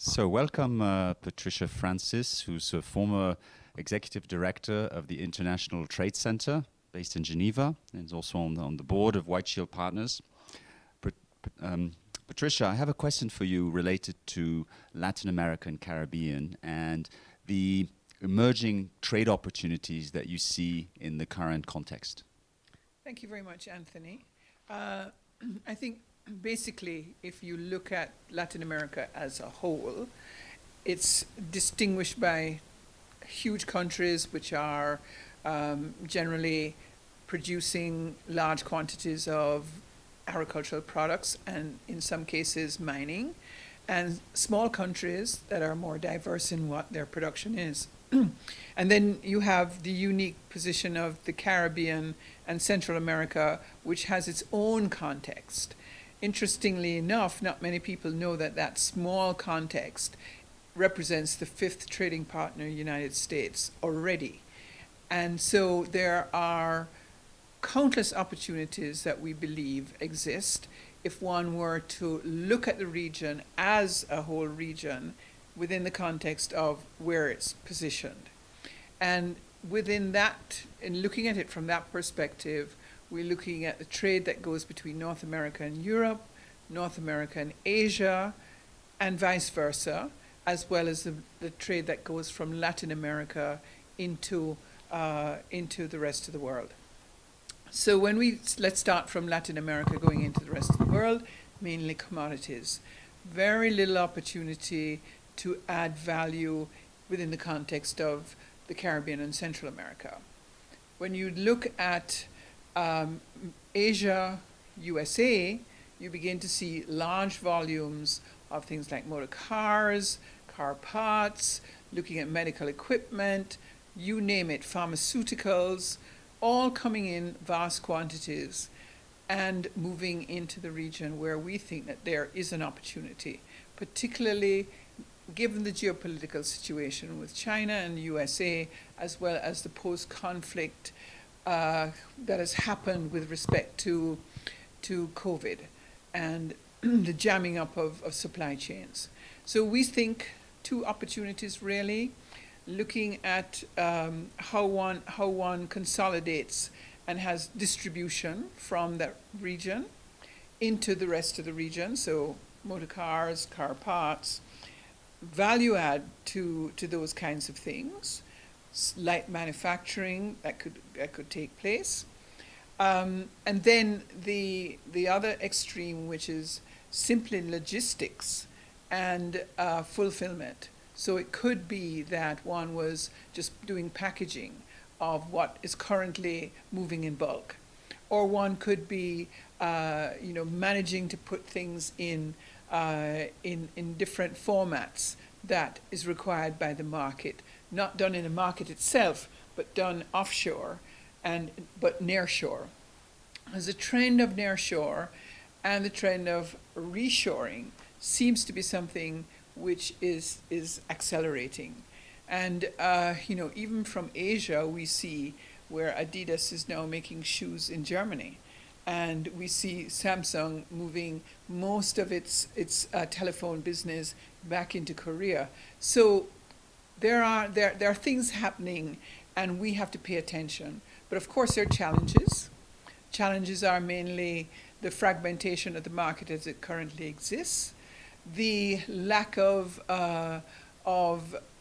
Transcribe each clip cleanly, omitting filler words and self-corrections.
So welcome, Patricia Francis, who's a former executive director of the International Trade Center based in Geneva, and is also on the board of White Shield Partners. Patricia, I have a question for you related to Latin America and Caribbean and the emerging trade opportunities that you see in the current context. Thank you very much, Anthony. I think basically, if you look at Latin America as a whole, it's distinguished by huge countries which are generally producing large quantities of agricultural products and in some cases mining, and small countries that are more diverse in what their production is. And then you have the unique position of the Caribbean and Central America, which has its own context. Interestingly enough, not many people know that that small context represents the fifth trading partner, United States, already. And so there are countless opportunities that we believe exist if one were to look at the region as a whole region within the context of where it's positioned. And within that, in looking at it from that perspective, we're looking at the trade that goes between North America and Europe, North America and Asia, and vice versa, as well as the trade that goes from Latin America into the rest of the world. So let's start from Latin America going into the rest of the world, mainly commodities. Very little opportunity to add value within the context of the Caribbean and Central America. When you look at Asia, USA, you begin to see large volumes of things like motor cars, car parts, looking at medical equipment, you name it, pharmaceuticals, all coming in vast quantities and moving into the region where we think that there is an opportunity, particularly given the geopolitical situation with China and the USA, as well as the post-conflict that has happened with respect to COVID and the jamming up of supply chains. So we think two opportunities really, looking at how one consolidates and has distribution from that region into the rest of the region, so motor cars, car parts, value add to those kinds of things, light manufacturing that could take place, and then the other extreme, which is simply logistics and fulfillment. So it could be that one was just doing packaging of what is currently moving in bulk, or one could be managing to put things in different formats that is required by the market, not done in the market itself, but done offshore but nearshore. As a trend of nearshore and the trend of reshoring seems to be something which is accelerating. And even from Asia, we see where Adidas is now making shoes in Germany. And we see Samsung moving most of its telephone business back into Korea. So there are things happening, and we have to pay attention. But of course, there are challenges. Challenges are mainly the fragmentation of the market as it currently exists, the lack of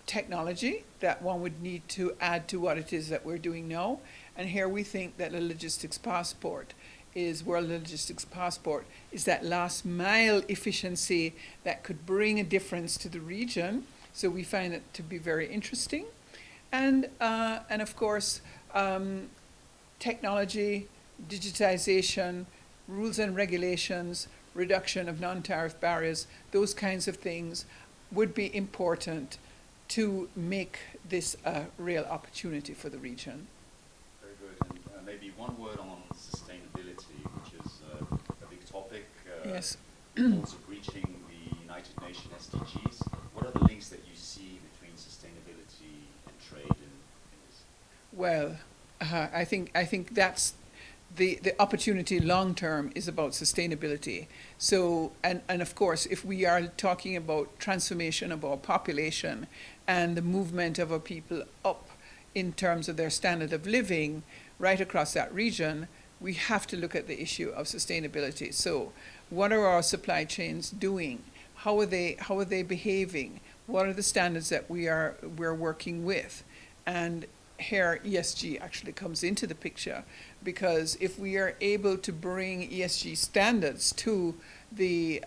technology that one would need to add to what it is that we're doing now. And here we think that the logistics passport World Logistics Passport is that last mile efficiency that could bring a difference to the region. So we find it to be very interesting. And of course, technology, digitization, rules and regulations, reduction of non-tariff barriers, those kinds of things would be important to make this a real opportunity for the region. Very good. And maybe one word on sustainability, which is a big topic. Yes. Also reaching the United Nations SDGs. What are the links that you see between sustainability and trade in this? Well, I think that's the opportunity long term is about sustainability. So, and of course, if we are talking about transformation of our population and the movement of our people up in terms of their standard of living right across that region, we have to look at the issue of sustainability. So, what are our supply chains doing? How are they behaving? What are the standards that we're working with? And here ESG actually comes into the picture, because if we are able to bring ESG standards to the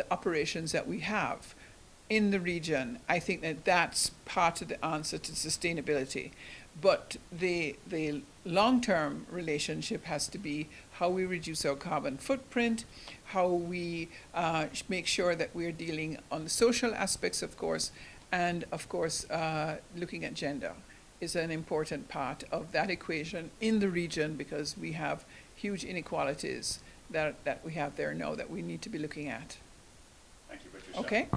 operations that we have in the region, I think that that's part of the answer to sustainability. But the long-term relationship has to be how we reduce our carbon footprint, how we make sure that we're dealing on the social aspects, of course, and of course looking at gender is an important part of that equation in the region, because we have huge inequalities that we have there now that we need to be looking at. Thank you, Patricia. Okay.